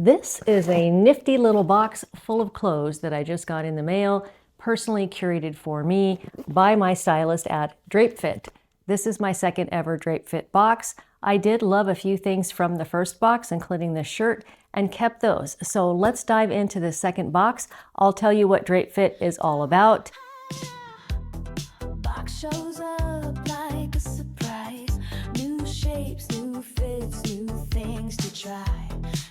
This is a nifty little box full of clothes that I just got in the mail, personally curated for me by my stylist at Drape Fit. This is my second ever Drape Fit box. I did love a few things from the first box, including this shirt, and kept those. So let's dive into the second box. I'll tell you what Drape Fit is all about. Box shows up like a surprise. New shapes, new fits, new things to try.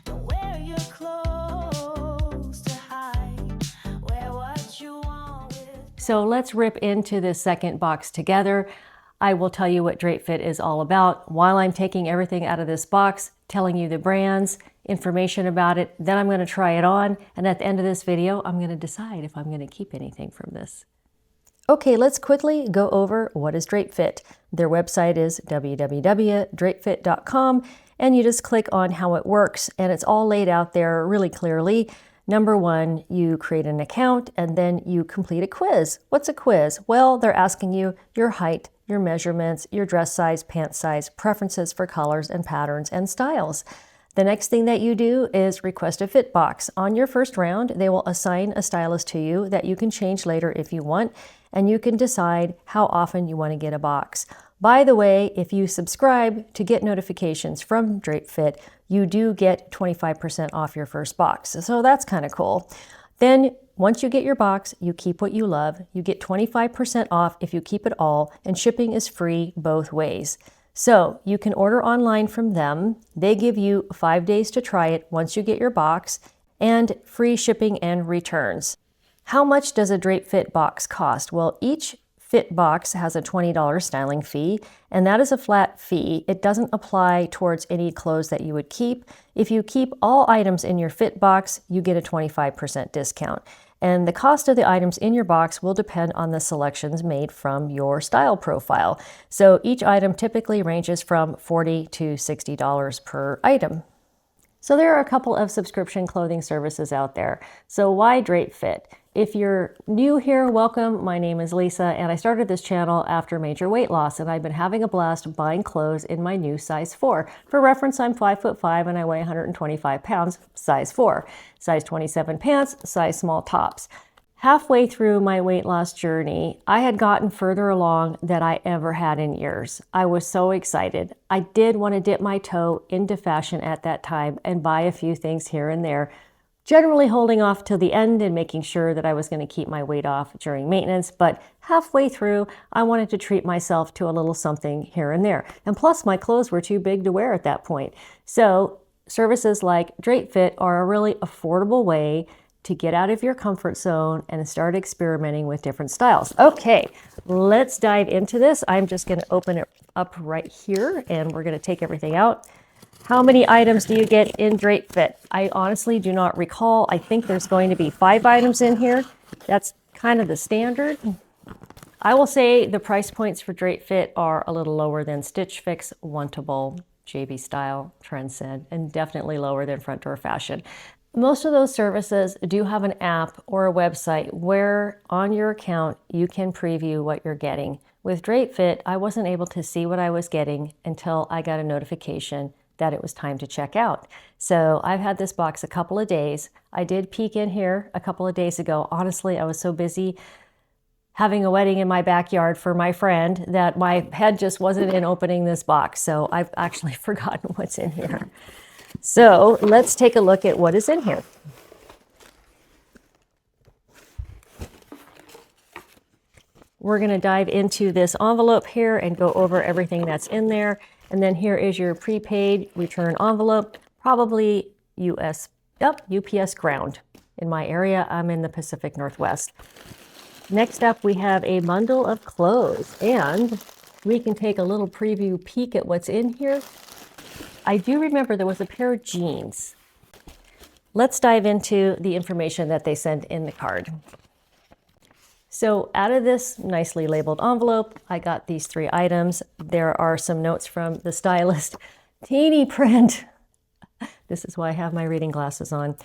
Don't wear your clothes to hide. Wear what you want with. So let's rip into this second box together. I will tell you what Drape Fit is all about while I'm taking everything out of this box, telling you the brands, information about it, then I'm going to try it on, and at the end of this video, I'm going to decide if I'm going to keep anything from this. Okay, let's quickly go over what is Drape Fit. Their website is www.drapefit.com, and you just click on how it works, and it's all laid out there really clearly. Number one, you create an account, and then you complete a quiz. What's a quiz? Well, they're asking you your height, your measurements, your dress size, pant size, preferences for colors and patterns and styles. The next thing that you do is request a fit box. On your first round, they will assign a stylist to you that you can change later if you want, and you can decide how often you want to get a box. By the way, if you subscribe to get notifications from Drape Fit, you do get 25% off your first box. So that's kind of cool. Then once you get your box, you keep what you love. You get 25% off if you keep it all, and shipping is free both ways. So you can order online from them. They give you 5 days to try it once you get your box, and free shipping and returns. How much does a Drape Fit box cost? Well, each fit box has a $20 styling fee, and that is a flat fee. It doesn't apply towards any clothes that you would keep. If you keep all items in your fit box, you get a 25% discount. And the cost of the items in your box will depend on the selections made from your style profile. So each item typically ranges from $40 to $60 per item. So there are a couple of subscription clothing services out there. So why Drape Fit? If you're new here, welcome. My name is Lisa, and I started this channel after major weight loss, and I've been having a blast buying clothes in my new size 4. For reference, I'm 5'5" and I weigh 125 pounds, size 4. Size 27 pants, size small tops. Halfway through my weight loss journey, I had gotten further along than I ever had in years. I was so excited. I did want to dip my toe into fashion at that time and buy a few things here and there, generally holding off till the end and making sure that I was going to keep my weight off during maintenance. But halfway through, I wanted to treat myself to a little something here and there. And plus, my clothes were too big to wear at that point. So services like Drape Fit are a really affordable way to get out of your comfort zone and start experimenting with different styles. Okay, let's dive into this. I'm just going to open it up right here, and we're going to take everything out. How many items do you get in Drape Fit? I honestly do not recall. I think there's going to be 5 items in here. That's kind of the standard. I will say the price points for Drape Fit are a little lower than Stitch Fix, Wantable, JB Style, Transcend, and definitely lower than Front Door Fashion. Most of those services do have an app or a website where on your account you can preview what you're getting. With Drape Fit, I wasn't able to see what I was getting until I got a notification that it was time to check out. So I've had this box a couple of days. I did peek in here a couple of days ago. Honestly, I was so busy having a wedding in my backyard for my friend that my head just wasn't in opening this box. So I've actually forgotten what's in here. So let's take a look at what is in here. We're going to dive into this envelope here and go over everything that's in there. And then here is your prepaid return envelope, probably UPS ground. In my area, I'm in the Pacific Northwest. Next up, we have a bundle of clothes, and we can take a little preview peek at what's in here. I do remember there was a pair of jeans. Let's dive into the information that they sent in the card. So out of this nicely labeled envelope, I got these 3 items. There are some notes from the stylist. Teeny print. This is why I have my reading glasses on.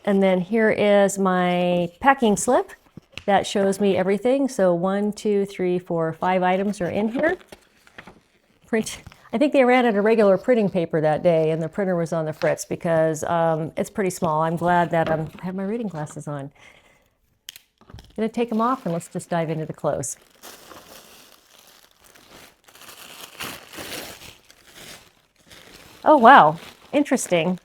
And then here is my packing slip that shows me everything. So 1, 2, 3, 4, 5 items are in here. I think they ran out of regular printing paper that day and the printer was on the fritz because it's pretty small. I'm glad that I have my reading glasses on. I'm gonna take them off and let's just dive into the clothes. Oh, wow, interesting.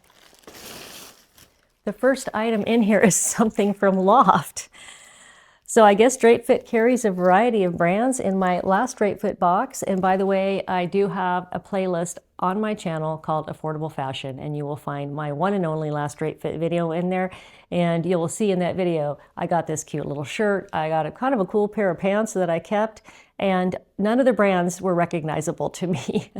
The first item in here is something from Loft. So I guess Drape Fit carries a variety of brands in my last Drape Fit box. And by the way, I do have a playlist on my channel called Affordable Fashion, and you will find my one and only last Drape Fit video in there. And you will see in that video, I got this cute little shirt. I got a kind of a cool pair of pants that I kept, and none of the brands were recognizable to me.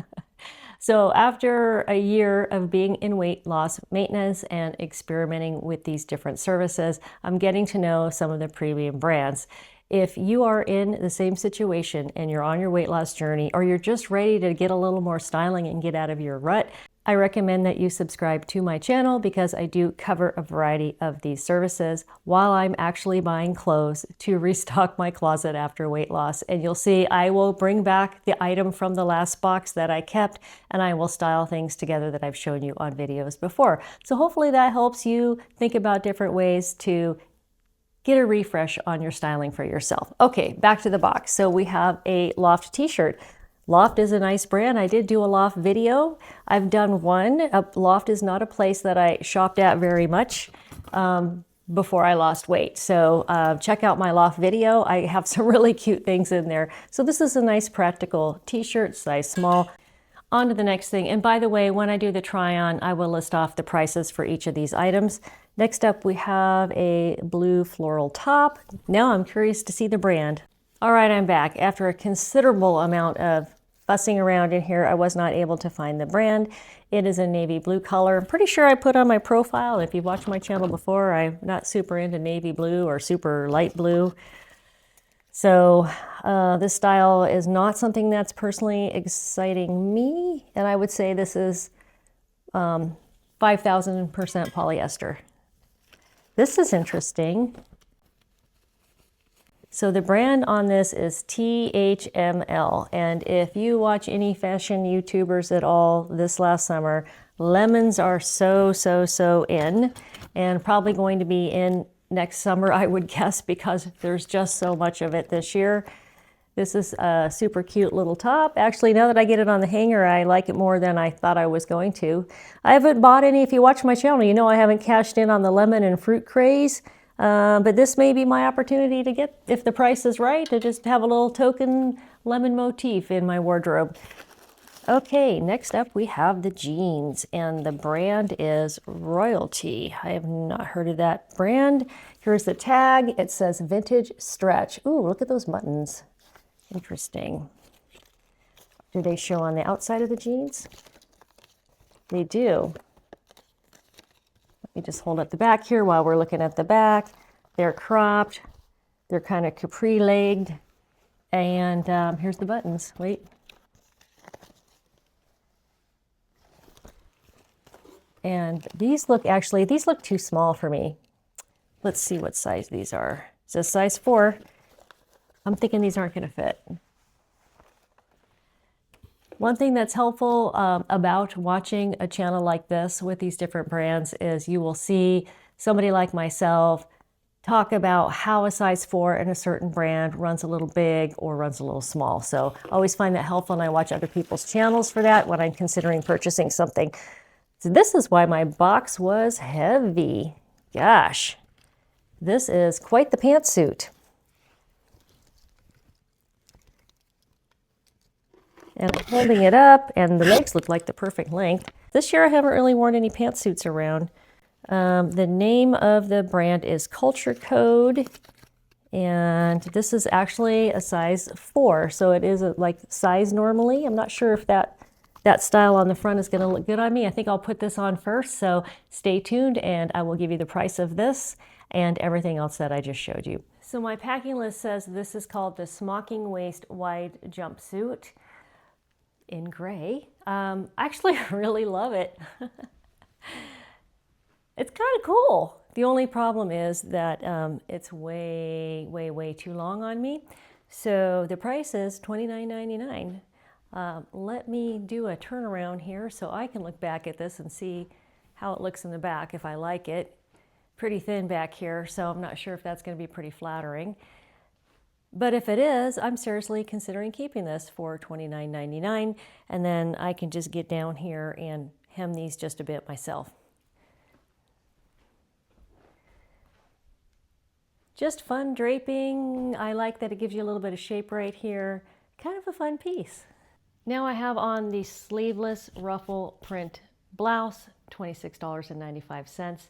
So after a year of being in weight loss maintenance and experimenting with these different services, I'm getting to know some of the premium brands. If you are in the same situation and you're on your weight loss journey, or you're just ready to get a little more styling and get out of your rut, I recommend that you subscribe to my channel because I do cover a variety of these services while I'm actually buying clothes to restock my closet after weight loss. And you'll see I will bring back the item from the last box that I kept, and I will style things together that I've shown you on videos before. So hopefully that helps you think about different ways to get a refresh on your styling for yourself. Okay, back to the box. So we have a Loft t-shirt. Loft is a nice brand. I did do a Loft video. I've done one. Loft is not a place that I shopped at very much before I lost weight. So check out my Loft video. I have some really cute things in there. So this is a nice practical t-shirt, size small. On to the next thing. And by the way, when I do the try on, I will list off the prices for each of these items. Next up, we have a blue floral top. Now I'm curious to see the brand. All right, I'm back. After a considerable amount of fussing around in here, I was not able to find the brand. It is a navy blue color. I'm pretty sure I put on my profile. If you've watched my channel before, I'm not super into navy blue or super light blue. So this style is not something that's personally exciting me. And I would say this is 5,000% polyester. This is interesting. So the brand on this is THML, and if you watch any fashion YouTubers at all this last summer, lemons are so in, and probably going to be in next summer, I would guess, because there's just so much of it this year. This is a super cute little top. Actually, now that I get it on the hanger, I like it more than I thought I was going to. I haven't bought any. If you watch my channel, you know I haven't cashed in on the lemon and fruit craze. But this may be my opportunity to get, if the price is right, to just have a little token lemon motif in my wardrobe. Okay, next up we have the jeans, and the brand is Royalty. I have not heard of that brand. Here's the tag. It says vintage stretch. Ooh, look at those buttons. Interesting. Do they show on the outside of the jeans? They do. Let me just hold up the back here while we're looking at the back. They're cropped. They're kind of capri-legged. And here's the buttons. Wait. And these look too small for me. Let's see what size these are. It says size 4. I'm thinking these aren't going to fit. One thing that's helpful about watching a channel like this with these different brands is you will see somebody like myself talk about how a size 4 in a certain brand runs a little big or runs a little small. So I always find that helpful, and I watch other people's channels for that when I'm considering purchasing something. So this is why my box was heavy. Gosh, this is quite the pantsuit. And I'm holding it up, and the legs look like the perfect length. This year I haven't really worn any pantsuits around. The name of the brand is Culture Code, and this is actually a size 4, so it is like size normally. I'm not sure if that style on the front is going to look good on me. I think I'll put this on first, so stay tuned, and I will give you the price of this and everything else that I just showed you. So my packing list says this is called the Smocking Waist Wide Jumpsuit in gray. Actually, I really love it. It's kind of cool. The only problem is that it's way too long on me. So the price is $29.99. Let me do a turnaround here so I can look back at this and see how it looks in the back, if I like it. Pretty thin back here, so I'm not sure if that's going to be pretty flattering. But if it is, I'm seriously considering keeping this for $29.99, and then I can just get down here and hem these just a bit myself. Just fun draping. I like that it gives you a little bit of shape right here. Kind of a fun piece. Now I have on the sleeveless ruffle print blouse, $26.95.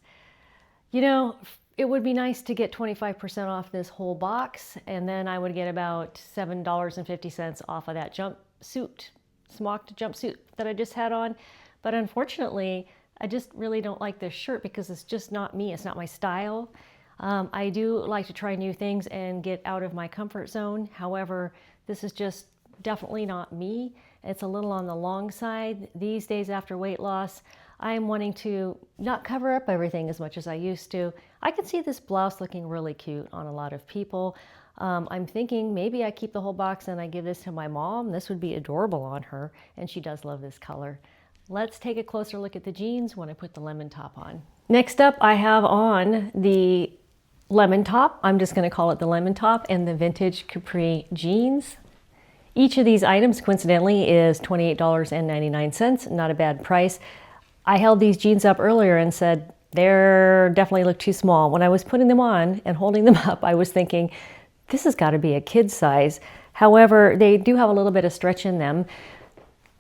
You know, it would be nice to get 25% off this whole box, and then I would get about $7.50 off of that jumpsuit, smocked jumpsuit that I just had on. But unfortunately, I just really don't like this shirt because it's just not me. It's not my style. I do like to try new things and get out of my comfort zone. However, this is just definitely not me. It's a little on the long side. These days after weight loss, I'm wanting to not cover up everything as much as I used to. I can see this blouse looking really cute on a lot of people. I'm thinking maybe I keep the whole box and I give this to my mom. This would be adorable on her, and she does love this color. Let's take a closer look at the jeans when I put the lemon top on. Next up, I have on the lemon top. I'm just going to call it the lemon top, and the vintage capri jeans. Each of these items, coincidentally, is $28.99. Not a bad price. I held these jeans up earlier and said, they're definitely look too small. When I was putting them on and holding them up, I was thinking, this has got to be a kid's size. However, they do have a little bit of stretch in them.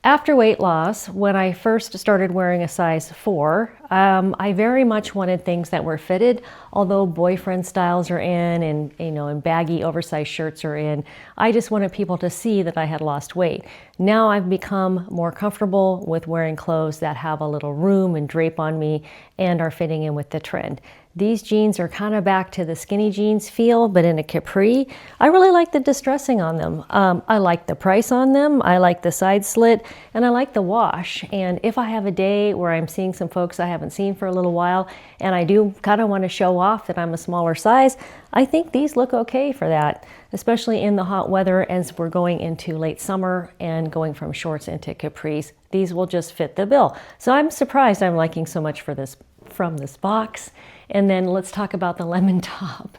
After weight loss, when I first started wearing a size 4, I very much wanted things that were fitted. Although boyfriend styles are in, and baggy oversized shirts are in, I just wanted people to see that I had lost weight. Now I've become more comfortable with wearing clothes that have a little room and drape on me and are fitting in with the trend. These jeans are kind of back to the skinny jeans feel, but in a capri. I really like the distressing on them. I like the price on them. I like the side slit, and I like the wash. And if I have a day where I'm seeing some folks I haven't seen for a little while, and I do kind of want to show off that I'm a smaller size, I think these look okay for that, especially in the hot weather as we're going into late summer and going from shorts into capris. These will just fit the bill. So I'm surprised I'm liking so much from this box. And then let's talk about the lemon top.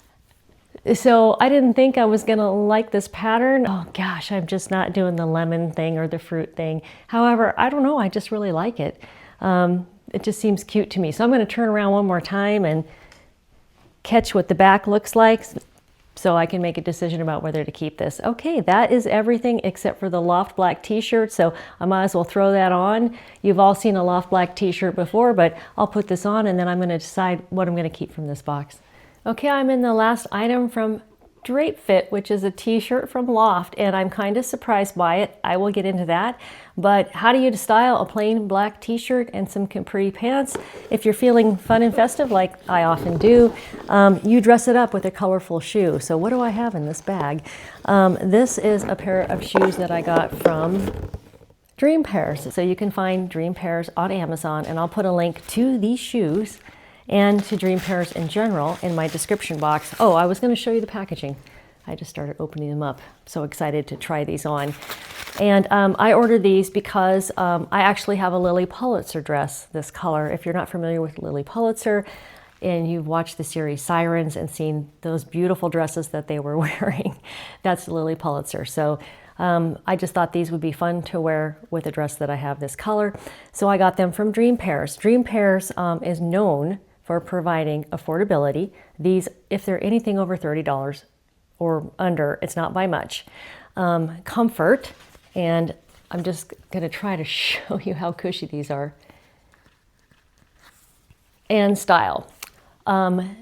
So I didn't think I was gonna like this pattern. Oh gosh, I'm just not doing the lemon thing or the fruit thing. However, I don't know, I just really like it. It just seems cute to me. So I'm gonna turn around one more time and catch what the back looks like so I can make a decision about whether to keep this. Okay, that is everything except for the Loft Black t-shirt, so I might as well throw that on. You've all seen a Loft Black t-shirt before, but I'll put this on and then I'm gonna decide what I'm gonna keep from this box. Okay, I'm in the last item from Drape Fit, which is a t-shirt from Loft, and I'm kind of surprised by it. I will get into that. But how do you style a plain black t-shirt and some capri pants? If you're feeling fun and festive, like I often do, you dress it up with a colorful shoe. So what do I have in this bag? This is a pair of shoes that I got from Dream Pairs. So you can find Dream Pairs on Amazon, and I'll put a link to these shoes and to Dream Pairs in general in my description box. Oh, I was going to show you the packaging. I just started opening them up. So excited to try these on. And I ordered these because I actually have a Lily Pulitzer dress, this color. If you're not familiar with Lily Pulitzer and you've watched the series Sirens and seen those beautiful dresses that they were wearing, that's Lily Pulitzer. So I just thought these would be fun to wear with a dress that I have this color. So I got them from Dream Pairs. Dream Pairs is known for providing affordability. These, if they're anything over $30 or under, it's not by much. Comfort, and I'm just gonna try to show you how cushy these are. And style.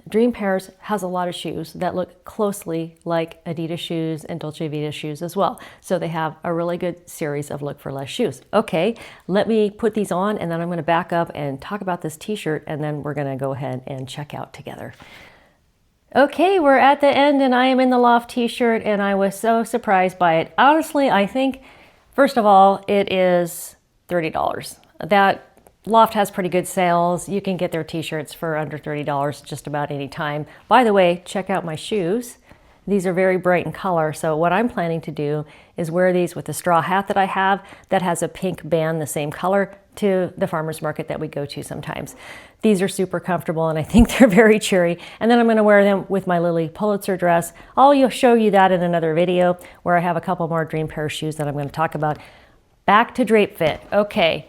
Dream Pairs has a lot of shoes that look closely like Adidas shoes and Dolce Vita shoes as well. So they have a really good series of look for less shoes. Okay, let me put these on and then I'm gonna back up and talk about this t-shirt, and then we're gonna go ahead and check out together. Okay, we're at the end and I am in the Loft t-shirt, and I was so surprised by it. Honestly, I think, first of all, it is $30. That Loft has pretty good sales. You can get their t-shirts for under $30 just about any time. By the way, check out my shoes. These are very bright in color, so what I'm planning to do is wear these with the straw hat that I have that has a pink band the same color to the farmer's market that we go to sometimes. These are super comfortable and I think they're very cheery. And then I'm going to wear them with my Lily Pulitzer dress. I'll show you that in another video where I have a couple more dream pair of shoes that I'm going to talk about. Back to Drape Fit. Okay.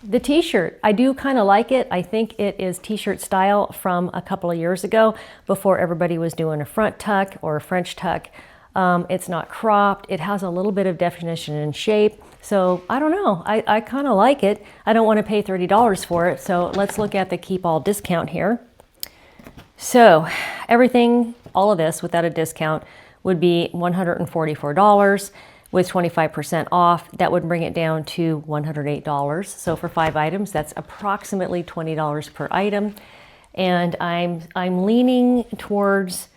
The t-shirt, I do kind of like it. I think it is t-shirt style from a couple of years ago before everybody was doing a front tuck or a French tuck. It's not cropped. It has a little bit of definition and shape. So I don't know. I kind of like it. I don't want to pay $30 for it. So let's look at the keep all discount here. So everything, all of this without a discount would be $144. With 25% off, that would bring it down to $108. So for 5 items, that's approximately $20 per item. And I'm leaning towards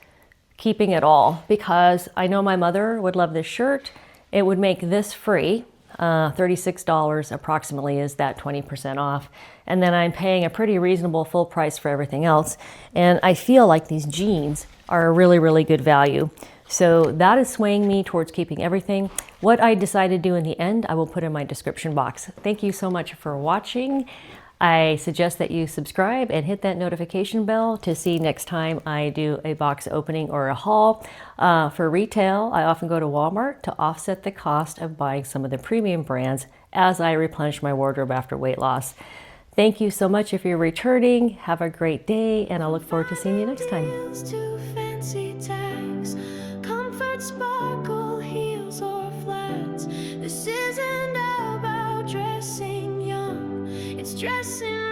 keeping it all because I know my mother would love this shirt. It would make this free. $36 approximately is that 20% off. And then I'm paying a pretty reasonable full price for everything else. And I feel like these jeans are a really, really good value. So that is swaying me towards keeping everything. What I decide to do in the end, I will put in my description box. Thank you so much for watching. I suggest that you subscribe and hit that notification bell to see next time I do a box opening or a haul. For retail, I often go to Walmart to offset the cost of buying some of the premium brands as I replenish my wardrobe after weight loss. Thank you so much if you're returning. Have a great day, and I look forward to seeing you next time. Sparkle heels or flats. This isn't about dressing young, it's dressing